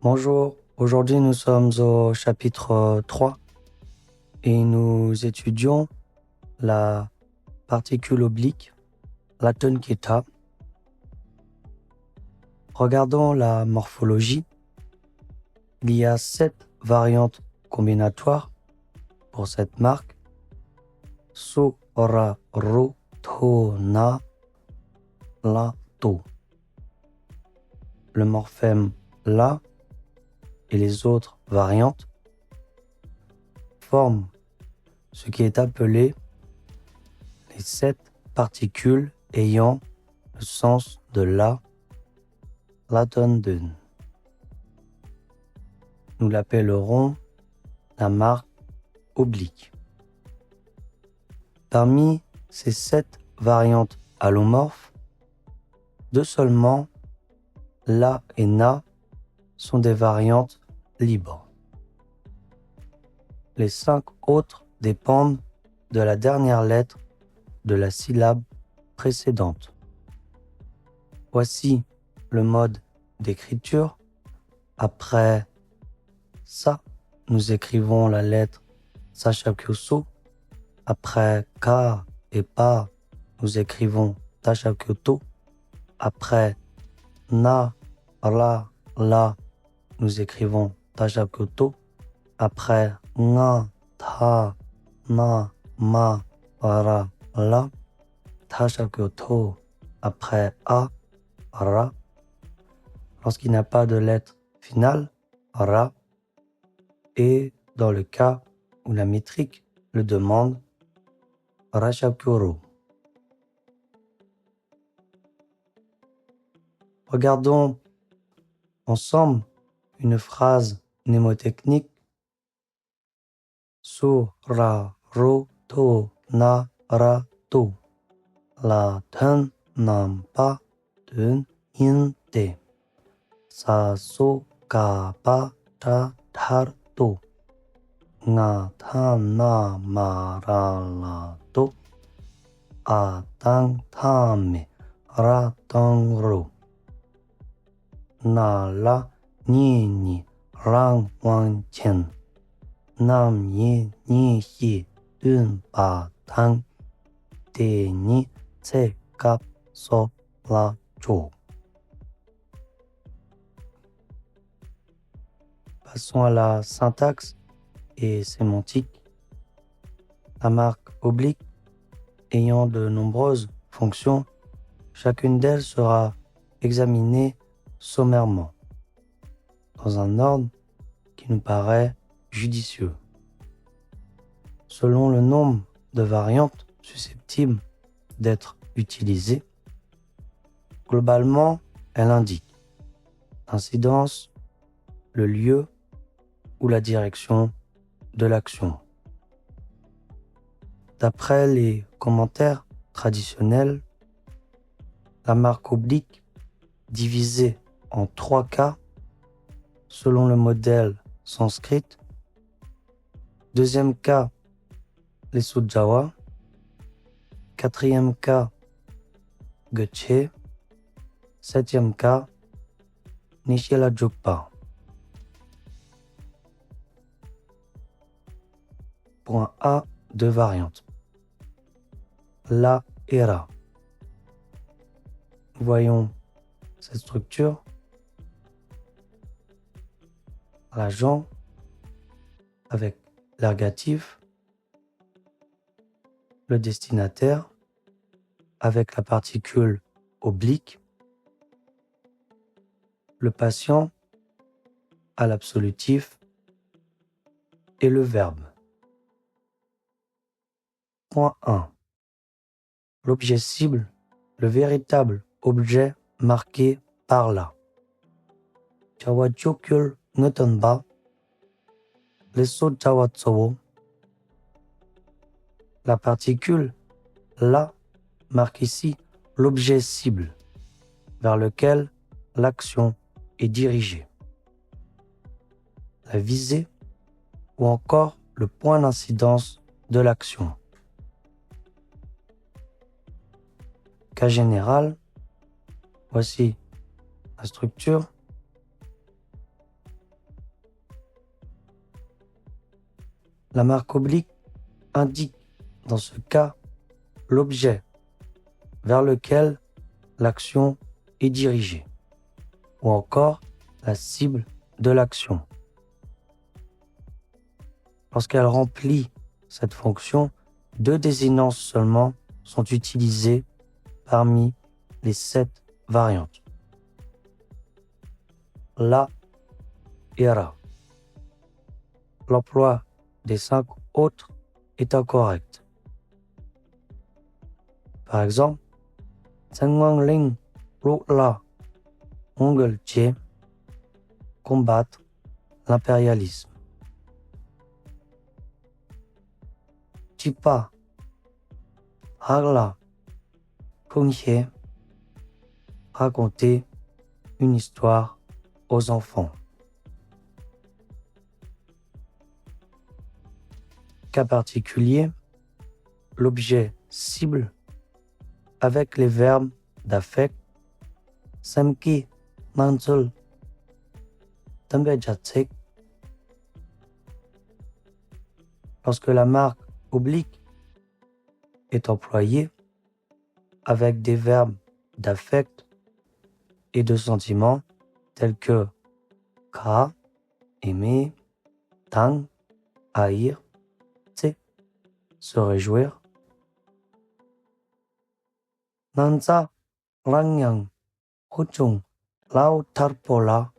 Bonjour, aujourd'hui nous sommes au chapitre 3 et nous étudions la particule oblique, l'atonketa. Regardons la morphologie. Il y a 7 variantes combinatoires pour cette marque. So, ra, ro, to, na, la, to. Le morphème la et les autres variantes forment ce qui est appelé les 7 particules ayant le sens de l'atonden. Nous l'appellerons la marque oblique. Parmi ces 7 variantes allomorphes, 2 seulement, la et na, sont des variantes libres. Les 5 autres dépendent de la dernière lettre de la syllabe précédente. Voici le mode d'écriture. Après ça, nous écrivons la lettre Sashakyoso. Après ka et pa, nous écrivons Tashakyoto. Après na, ra, la, nous écrivons Tashakyoto. Après nga, ta, na, ma, ra, la, Tashakyoto. Après a, ra. Lorsqu'il n'y a pas de lettre finale, ra. Et dans le cas où la métrique le demande, Rashapuro. Regardons ensemble une phrase mnémotechnique. So, ra, ro, to, na, ra, to. La, ten, nam, pa, ten, in, te. Sa, so, ka, pa, ta, tar, to. Nga, ta, na, ma, ra, la, to. A, tang, ta, me, ra, tang, ro. Na, la, ni, rang, wang, chen. Nam, ni, hi, dun, pa, tang. Te, ni, tse, kap, so, la, cho. Passons à la syntaxe et sémantique. La marque oblique ayant de nombreuses fonctions, chacune d'elles sera examinée sommairement, dans un ordre qui nous paraît judicieux. Selon le nombre de variantes susceptibles d'être utilisées, globalement, elle indique l'incidence, le lieu ou la direction de l'action. D'après les commentaires traditionnels, la marque oblique, divisée en 3 cas selon le modèle sanskrit. Deuxième cas, les Sudjawa. Quatrième cas, Geche. Septième cas, Nishila Jukpa. Point A, 2 variantes. La et Ra. Nous voyons cette structure. L'agent avec l'ergatif, le destinataire avec la particule oblique, le patient à l'absolutif et le verbe. Point 1. L'objet cible, le véritable objet marqué par la. Chawachokul Ngutanba, Leso Chawatsowo. La particule la marque ici l'objet cible vers lequel l'action est dirigée. La visée ou encore le point d'incidence de l'action. Cas général, voici la structure. La marque oblique indique dans ce cas l'objet vers lequel l'action est dirigée, ou encore la cible de l'action. Lorsqu'elle remplit cette fonction, 2 désignances seulement sont utilisées parmi les 7 variantes. La et ra. L'emploi des 5 autres est incorrect. Par exemple, Tsengwangling la Mongolche combattre l'impérialisme. Chipa Hagla Konghe raconter une histoire aux enfants. Cas particulier, l'objet cible avec les verbes d'affect Samki Mansul Tambejatsek. Lorsque la marque oblique est employée avec des verbes d'affect et de sentiment tels que ka, aimer, tang, haïr, tse, se réjouir. Nansa, rangyang, huchung, lao tarpola,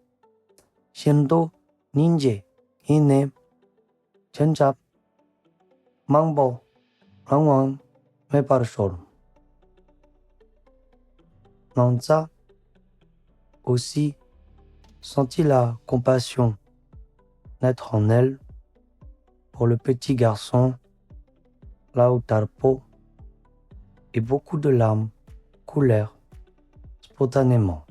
shiendo, ninje, hine, chenchap, mangbo, rangwang, meparshol. Nansa aussi sentit la compassion naître en elle pour le petit garçon Lao Tarpo et beaucoup de larmes coulèrent spontanément.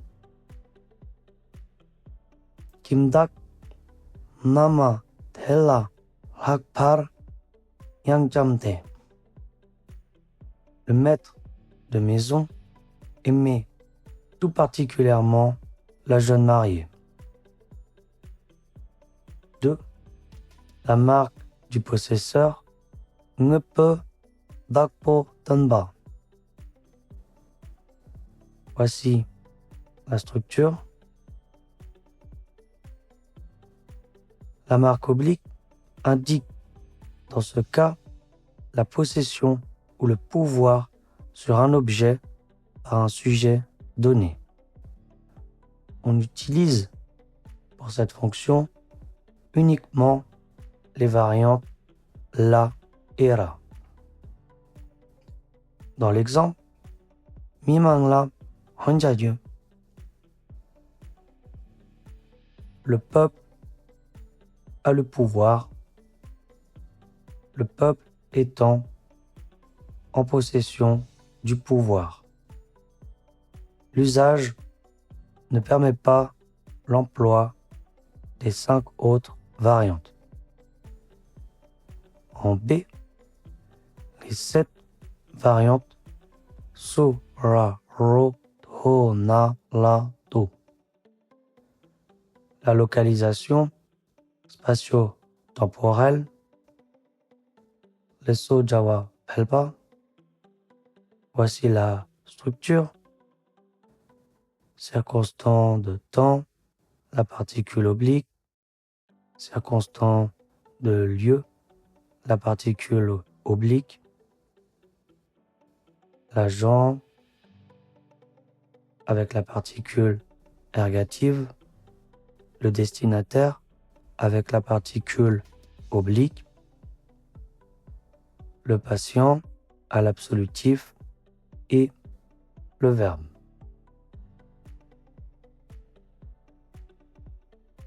Kimdak Nama Thela Hakpar Yangjamte. Le maître de maison aimait tout particulièrement la jeune mariée. 2. La marque du possesseur Ngepe Dakpo Tanba. Voici la structure. La marque oblique indique dans ce cas la possession ou le pouvoir sur un objet par un sujet donné. On utilise pour cette fonction uniquement les variantes la et ra. Dans l'exemple, Mimangla Hanjaju. Le peuple a le pouvoir, le peuple étant en possession du pouvoir. L'usage ne permet pas l'emploi des 5 autres variantes. En B, les 7 variantes So, Ra, Ro, To, Na, La, Do. La localisation spatio-temporelle, le So Jawa Pelpa. Voici la structure. Circonstant de temps, la particule oblique. Circonstant de lieu, la particule oblique. L'agent avec la particule ergative. Le destinataire avec la particule oblique. Le patient à l'absolutif et le verbe.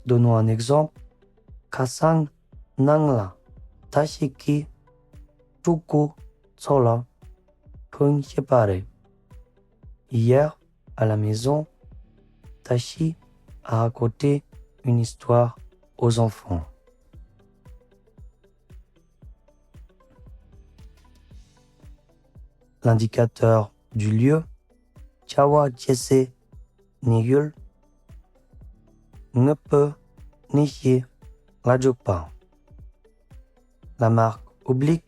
Donnons un exemple. Kasang nangla tashiki tuku tsola pung hepare. Hier, à la maison, Tashi a raconté une histoire aux enfants. L'indicateur du lieu, Chawa Jesse Nigul, Ngepe Nihi Lajokpa. La marque oblique,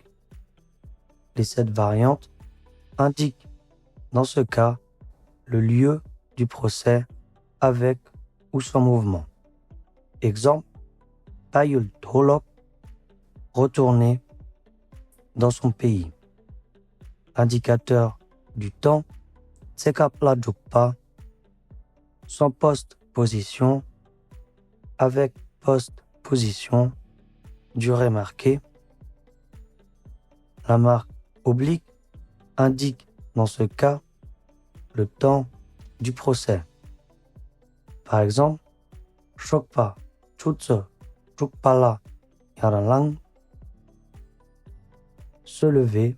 les 7 variantes, indiquent dans ce cas le lieu du procès avec ou sans mouvement. Exemple, Payul Tholok, retourner dans son pays. L'indicateur du temps, Tsekapla Jukpa, sans post-position, avec post-position, durée marquée. La marque oblique indique dans ce cas le temps du procès. Par exemple, Shokpa, Chutse, Chukpala, Yaralang, se lever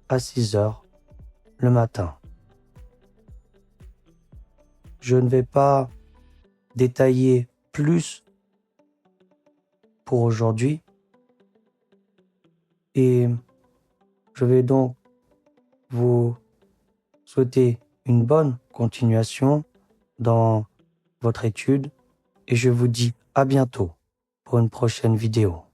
à 6 heures le matin. Je ne vais pas détailler plus pour aujourd'hui et je vais donc vous souhaiter une bonne continuation dans votre étude et je vous dis à bientôt pour une prochaine vidéo.